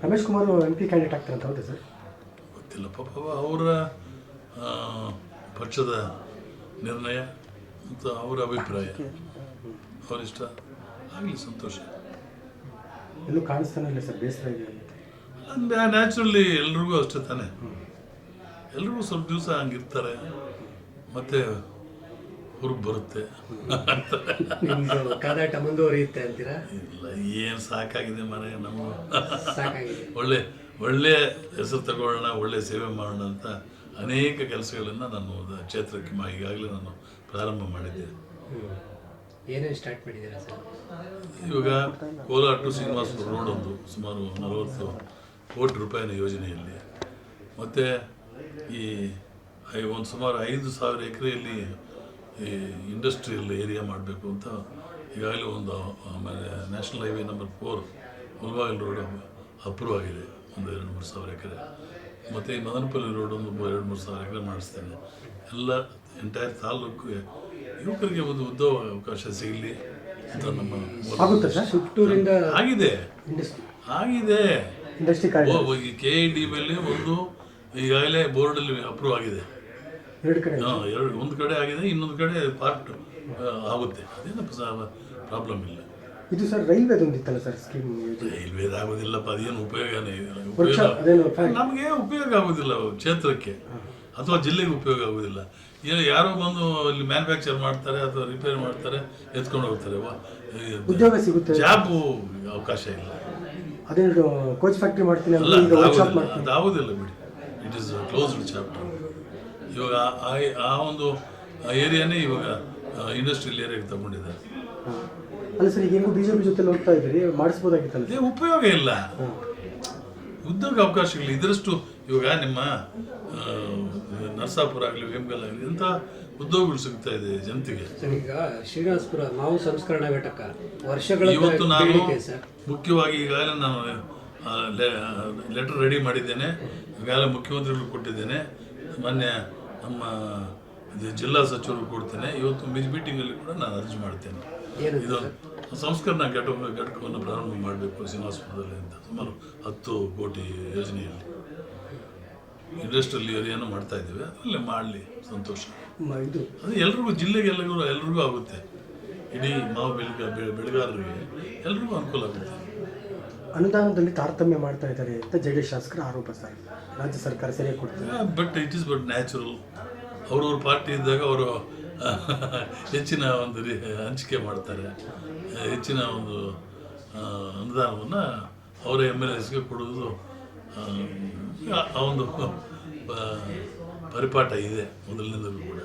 Ramesh Kumar MP candidate ಆಗ್ತಾರೆ ಅಂತ ಹೌದಾ ಸರ್? ಗೊತ್ತಿಲ್ಲ ಪಾಪ ಅವರ ಪಕ್ಷದ ನಿರ್ಣಯ ಮತ್ತು ಅವರ ಅಭಿಪ್ರಾಯ, ಅವರಿಷ್ಟ ಆಗಲಿ, ಸಂತೋಷ. ಎಲ್ಲೂ ಕಾಣಿಸ್ತಾನೆ ಇಲ್ಲ ಸರ್, ಬೇಸರ ಇದೆ. ನ್ಯಾಚುರಲಿ ಎಲ್ರಿಗೂ ಅಷ್ಟೇ ತಾನೆ, ಎಲ್ರಿಗೂ ಸ್ವಲ್ಪ ದಿವಸ ಹಂಗಿರ್ತಾರೆ, ಮತ್ತೆ ಹೊರಗೆ ಬರುತ್ತೆ. ಕಾದಾಟ ಮುಂದುವರಿಯುತ್ತೆ ಅಂತೀರಾ? ಇಲ್ಲ, ಏನು ಸಾಕಾಗಿದೆ ಮನೆ ನಮಗೂ. ಸಾಕಾಗಿದೆ. ಒಳ್ಳೆ ಹೆಸರು ತಗೊಳ್ಳೋಣ, ಒಳ್ಳೆ ಸೇವೆ ಮಾಡೋಣ ಅಂತ ಅನೇಕ ಕೆಲಸಗಳನ್ನು ನಾನು ಕ್ಷೇತ್ರಕ್ಕೆ ಈಗಾಗಲೇ ನಾನು ಪ್ರಾರಂಭ ಮಾಡಿದ್ದೆ. ಏನೇನು ಸ್ಟಾರ್ಟ್ ಮಾಡಿದ್ದೀರಾ ಸರ್? ಇವಾಗ ಕೋಲಾರ ಟು ಶ್ರೀನಿವಾಸಪುರ ರೋಡ್ ಒಂದು ಸುಮಾರು 40 ಕೋಟಿ ರೂಪಾಯಿನ ಯೋಜನೆಯಲ್ಲಿ, ಮತ್ತು ಈ ಒಂದು ಸುಮಾರು 5,000 ಎಕರೆಯಲ್ಲಿ ಈ ಇಂಡಸ್ಟ್ರಿಯಲ್ ಏರಿಯಾ ಮಾಡಬೇಕು ಅಂತ ಈಗಾಗಲೇ ಒಂದು, ಆಮೇಲೆ national highway number 4 Mulbagal road approve ಆಗಿದೆ, ಒಂದು 2-3 ಸಾವಿರ ಎಕರೆ. ಮತ್ತು ಈ ಮದನಪಲ್ಲಿ ರೋಡ್ ಒಂದು 2-3 ಸಾವಿರ ಎಕರೆ ಮಾಡಿಸ್ತೇನೆ. ಎಲ್ಲ ಎಂಟೈರ್ ತಾಲೂಕು ಯುವಕರಿಗೆ ಒಂದು ಉದ್ಯೋಗ ಅವಕಾಶ ಸಿಗಲಿ ಅಂತ ನಮ್ಮ ಆಗಿದೆ ಈ KID ಮೇಲೆ ಒಂದು ಈಗಾಗಲೇ ಬೋರ್ಡಲ್ಲಿ ಅಪ್ರೂವ್ ಆಗಿದೆ. ಒಂದು ಕಡೆ ಆಗಿದೆ, ಇನ್ನೊಂದು ಕಡೆ ಪಾರ್ಟ್ ಆಗುತ್ತೆ, ಅದೇನು ಪ್ರಾಬ್ಲಮ್ ಇಲ್ಲ. ಇದು ಸರ್ ರೈಲ್ವೆದೊಂದಿತ್ತಲ್ಲ ಸರ್ ಸ್ಕೀಮ್? ರೈಲ್ವೇದು ಆಗೋದಿಲ್ಲಪ್ಪ, ಅದೇನು ಉಪಯೋಗನೇ ನಮಗೆ ಉಪಯೋಗ ಆಗೋದಿಲ್ಲ ಕ್ಷೇತ್ರಕ್ಕೆ ಅಥವಾ ಜಿಲ್ಲೆಗೆ ಉಪಯೋಗ ಆಗೋದಿಲ್ಲ. ಯಾರೋ ಬಂದು ಅಲ್ಲಿ ಮ್ಯಾನುಫ್ಯಾಕ್ಚರ್ ಮಾಡ್ತಾರೆ ಅಥವಾ ರಿಪೇರ್ ಮಾಡ್ತಾರೆ, ಎತ್ಕೊಂಡು ಹೋಗ್ತಾರೆ, ಉದ್ಯೋಗ ಸಿಗುತ್ತೆ, ಜಾಬು ಅವಕಾಶ ಇಲ್ಲ. ಅದೇನು ಕೋಚ್ ಫ್ಯಾಕ್ಟ್ರಿ ಮಾಡ್ತೀನಿ ಅದಾಗೋದಿಲ್ಲ ಬಿಡಿ, ಇಟ್ ಈಸ್ ಕ್ಲೋಸ್ಡ್ ಚಾಪ್ಟರ್. ಇವಾಗ ಆ ಒಂದು ಏರಿಯಾನೇ ಇವಾಗ ಇಂಡಸ್ಟ್ರಿಯಲ್ ಏರಿಯಾಗೆ ತಗೊಂಡಿದ್ದಾರೆ. ಅಲ್ಲ ಸರ್, ಈಗ ಹೆಂಗೂ BJP ಜೊತೆ ಹೋಗ್ತಾ ಇದ್ದೀರಿ, ಮಾಡಿಸ್ಬೋದಾಗಿತ್ತಲ್ಲ? ಉಪಯೋಗ ಇಲ್ಲ, ಉದ್ಯೋಗ ಅವಕಾಶಗಳು ಇದರಷ್ಟು. ಇವಾಗ ನಿಮ್ಮ ನರಸಾಪುರ ಆಗಲಿ, ವೇಮಗಲ್ ಆಗಲಿ, ಇಂಥ ಉದ್ಯೋಗಗಳು ಸಿಗ್ತಾ ಇದೆ ಜನತೆಗೆ. ಈಗ ಶ್ರೀನಿವಾಸಪುರ ಮಾವು ಸಂಸ್ಕರಣಾ ಘಟಕ ವರ್ಷಗಳ ಇವತ್ತು ನಾನು ಮುಖ್ಯವಾಗಿ ಈಗಾಗಲೇ ನಾನು ಲೆಟರ್ ರೆಡಿ ಮಾಡಿದ್ದೇನೆ, ಈಗಾಗಲೇ ಮುಖ್ಯಮಂತ್ರಿಗಳು ಕೊಟ್ಟಿದ್ದೇನೆ, ಮೊನ್ನೆ ನಮ್ಮ ಜಿಲ್ಲಾ ಸಚಿವರು ಕೊಡ್ತೇನೆ. ಇವತ್ತು ಮೀಟಿಂಗಲ್ಲಿ ಕೂಡ ನಾನು ಅರ್ಜಿ ಮಾಡ್ತೇನೆ. ಇದು ಸಂಸ್ಕರಣಾ ಘಟಕವನ್ನು ಪ್ರಾರಂಭ ಮಾಡಬೇಕು ಶ್ರೀನಿವಾಸಪುರದಲ್ಲಿ ಅಂತ. ಸುಮಾರು 10 ಕೋಟಿ ಯೋಜನೆಯಲ್ಲಿ ಇಂಡಸ್ಟ್ರಿಯಲ್ ಏರಿಯಾನು ಮಾಡ್ತಾ ಇದ್ದೇವೆ, ಅಲ್ಲೇ ಮಾಡಲಿ, ಸಂತೋಷ. ಅದು ಎಲ್ರಿಗೂ, ಜಿಲ್ಲೆಗೆಲ್ಲರಿಗೂ ಆಗುತ್ತೆ, ಇಡೀ ಮಾವು ಬೆಳೆಗಾರರಿಗೆ ಎಲ್ರಿಗೂ ಅನುಕೂಲ ಆಗುತ್ತೆ. ಅನುದಾನದಲ್ಲಿ ತಾರತಮ್ಯ ಮಾಡ್ತಾ ಇದ್ದಾರೆ ಅಂತ JDS ಶಾಸಕರ ಆರೋಪ ಸರ್. ರಾಜ್ಯ ಸರ್ಕಾರ ಸರಿಯಾಗಿ ಕೊಡ್ತಾರೆ, ಬಟ್ ಇಟ್ ಈಸ್ ನ್ಯಾಚುರಲ್. ಅವ್ರವ್ರ ಪಾರ್ಟಿ ಇದ್ದಾಗ ಅವರು ಹೆಚ್ಚಿನ ಒಂದು ಹಂಚಿಕೆ ಮಾಡ್ತಾರೆ, ಹೆಚ್ಚಿನ ಒಂದು ಅನುದಾನವನ್ನು ಅವರ MLAsಗೆ ಕೊಡೋದು ಆ ಒಂದು ಪರಿಪಾಠ ಇದೆ ಮೊದಲಿನಿಂದಲೂ ಕೂಡ.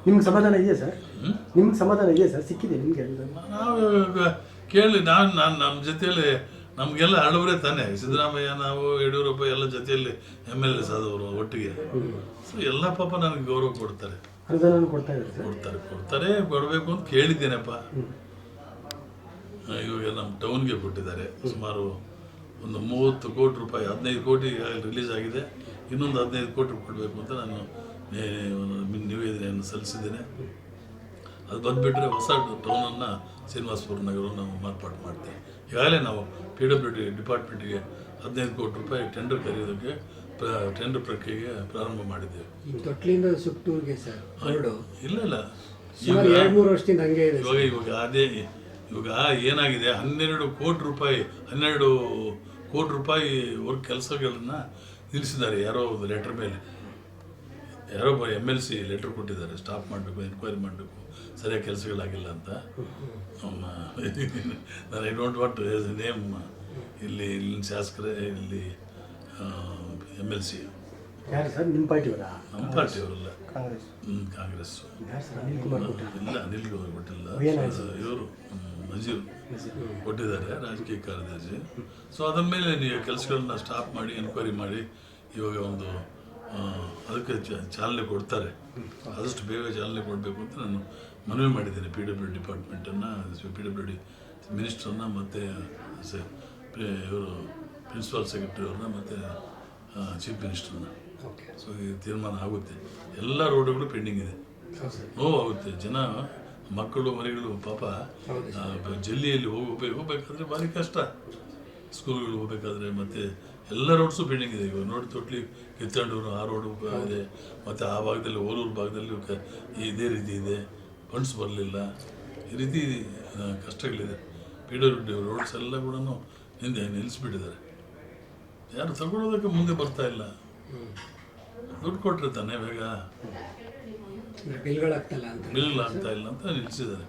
ನಿಮ್ಗೆ ಸಮಾಧಾನ ಇದೆಯಾ ಸರ್? ನಿಮ್ಗೆ ಸಮಾಧಾನ ಇದೆಯಾ ಸರ್? ಸಿಕ್ಕಿದೆ ನಿಮಗೆ? ನಾವು ಕೇಳಿ, ನಮ್ಮ ಜೊತೆಯಲ್ಲಿ ನಮಗೆಲ್ಲ ಹಳಬರೇ ತಾನೆ, ಸಿದ್ದರಾಮಯ್ಯ, ನಾವು, ಯಡಿಯೂರಪ್ಪ ಎಲ್ಲ ಜೊತೆಯಲ್ಲಿ MLAs ಆದವರು ಒಟ್ಟಿಗೆ. ಸೊ ಎಲ್ಲ ಪಾಪ ನನಗೆ ಗೌರವ ಕೊಡ್ತಾರೆ, ಅನುದಾನ ಕೊಡ್ತಾರೆ. ಕೊಡಬೇಕು ಅಂತ ಕೇಳಿದ್ದೇನೆಪ್ಪ. ಇವಾಗ ನಮ್ಮ ಟೌನ್ಗೆ ಕೊಟ್ಟಿದ್ದಾರೆ ಸುಮಾರು ಒಂದು 30 ಕೋಟಿ ರೂಪಾಯಿ, 15 ಕೋಟಿ ರಿಲೀಸ್ ಆಗಿದೆ, ಇನ್ನೊಂದು 15 ಕೋಟಿ ಕೊಡಬೇಕು ಅಂತ ನಾನು ನಿವೇದನೆಯನ್ನು ಸಲ್ಲಿಸಿದ್ದೇನೆ. ಅದು ಬಂದುಬಿಟ್ರೆ ಹೊಸ ಟೌನನ್ನು ಶ್ರೀನಿವಾಸಪುರ ನಗರವನ್ನು ನಾವು ಮಾರ್ಪಾಡು ಮಾಡ್ತೇವೆ. ಈಗಾಗಲೇ ನಾವು PWD ಡಿಪಾರ್ಟ್ಮೆಂಟಿಗೆ 15 ಕೋಟಿ ರೂಪಾಯಿ ಟೆಂಡರ್ ಕರೆಯೋದಕ್ಕೆ ಟೆಂಡರ್ ಪ್ರಕ್ರಿಯೆಗೆ ಪ್ರಾರಂಭ ಮಾಡಿದ್ದೇವೆ. ತೊಟ್ಲಿಂದ ಸುತ್ತೂರಿಗೆ ಸರ್ ಇಲ್ಲ ಇವಾಗ 2-3 ವರ್ಷದಿಂದ ಹಂಗೆ ಇದೆ. ಇವಾಗ ಏನಾಗಿದೆ, 12 ಕೋಟಿ ರೂಪಾಯಿ ವರ್ಕ್ ಕೆಲಸಗಳನ್ನು ನಿಲ್ಲಿಸಿದ್ದಾರೆ. ಯಾರೋ ಒಂದು ಲೆಟರ್ ಮೇಲೆ, ಯಾರೋ MLC ಲೆಟರ್ ಕೊಟ್ಟಿದ್ದಾರೆ, ಸ್ಟಾಪ್ ಮಾಡಬೇಕು, ಎನ್ಕ್ವೈರಿ ಮಾಡಬೇಕು, ಸರಿಯಾಗಿ ಕೆಲಸಗಳಾಗಿಲ್ಲ ಅಂತ. ನಾನು ಐ ಡೋಂಟ್ ವಾಂಟ್ ನೇಮ್, ಇಲ್ಲಿನ ಶಾಸಕರೇ, ಇಲ್ಲಿ MLC. ಯಾರು ಸರ್? ನಿಮ್ಮ ಪಾರ್ಟಿಯವರ? ನಮ್ಮ ಪಾರ್ಟಿಯವರಲ್ಲ, ಕಾಂಗ್ರೆಸ್. ಇಲ್ಲ, ಅನಿಲ್ ಕುಮಾರ್ ಕೊಟ್ಟಿಲ್ಲ, ಇವರು ನಜೀರ್ ಕೊಟ್ಟಿದ್ದಾರೆ, ರಾಜಕೀಯ ಕಾರ್ಯದರ್ಶಿ. ಸೊ ಅದ್ರ ಮೇಲೆ ನೀವು ಕೆಲಸಗಳನ್ನ ಸ್ಟಾಪ್ ಮಾಡಿ, ಎನ್ಕ್ವೈರಿ ಮಾಡಿ, ಇವಾಗ ಒಂದು ಅದಕ್ಕೆ ಚಾಲನೆ ಕೊಡ್ತಾರೆ. ಆದಷ್ಟು ಬೇಗ ಚಾಲನೆ ಕೊಡಬೇಕು ಅಂತ ನಾನು ಮನವಿ ಮಾಡಿದ್ದೇನೆ PWD ಡಿಪಾರ್ಟ್ಮೆಂಟನ್ನು, PWD ಮಿನಿಸ್ಟ್ರನ್ನ, ಮತ್ತು ಇವರು ಪ್ರಿನ್ಸಿಪಾಲ್ ಸೆಕ್ರೆಟರಿ ಅವ್ರನ್ನ, ಮತ್ತು ಚೀಫ್ ಮಿನಿಸ್ಟರ್ನ. ಸೊ ಈ ತೀರ್ಮಾನ ಆಗುತ್ತೆ. ಎಲ್ಲ ರೋಡ್ಗಳು ಪೆಂಡಿಂಗ್ ಇದೆ, ನೋವಾಗುತ್ತೆ. ಜನ, ಮಕ್ಕಳು, ಮರಿಗಳು ಪಾಪ ಜಲ್ಲಿಯಲ್ಲಿ ಹೋಗಬೇಕಾದ್ರೆ ಭಾರಿ ಕಷ್ಟ. ಸ್ಕೂಲ್ಗಳಿಗೆ ಹೋಗ್ಬೇಕಾದ್ರೆ ಮತ್ತು ಎಲ್ಲ ರೋಡ್ಸು ಪೆಂಡಿಂಗ್ ಇದೆ. ಇವಾಗ ನೋಡಿ ತೊಟ್ಲಿ ಕಿತ್ತಂಡೂರು ಆ ರೋಡು ಇದೆ, ಮತ್ತು ಆ ಭಾಗದಲ್ಲಿ ಓಲೂರು ಭಾಗದಲ್ಲಿ ಇದೇ ರೀತಿ ಇದೆ, ಫಂಡ್ಸ್ ಬರಲಿಲ್ಲ. ಈ ರೀತಿ ಕಷ್ಟಗಳಿದೆ. PWD ರೋಡ್ಸ್ ಎಲ್ಲ ಕೂಡ ಹಿಂದೆ ನಿಲ್ಲಿಸ್ಬಿಟ್ಟಿದ್ದಾರೆ. ಯಾರು ತಗೊಳ್ಳೋದಕ್ಕೆ ಮುಂದೆ ಬರ್ತಾ ಇಲ್ಲ. ದುಡ್ಡು ಕೊಟ್ಟರೆ ತಾನೇ ಬೇಗ ಬಿಲ್ಗಳಾಗ್ತಲ್ಲ ಅಂತ ಬಿಲ್ ಆಗ್ತಾ ಇಲ್ಲ ಅಂತ ನಿಲ್ಲಿಸಿದ್ದಾರೆ.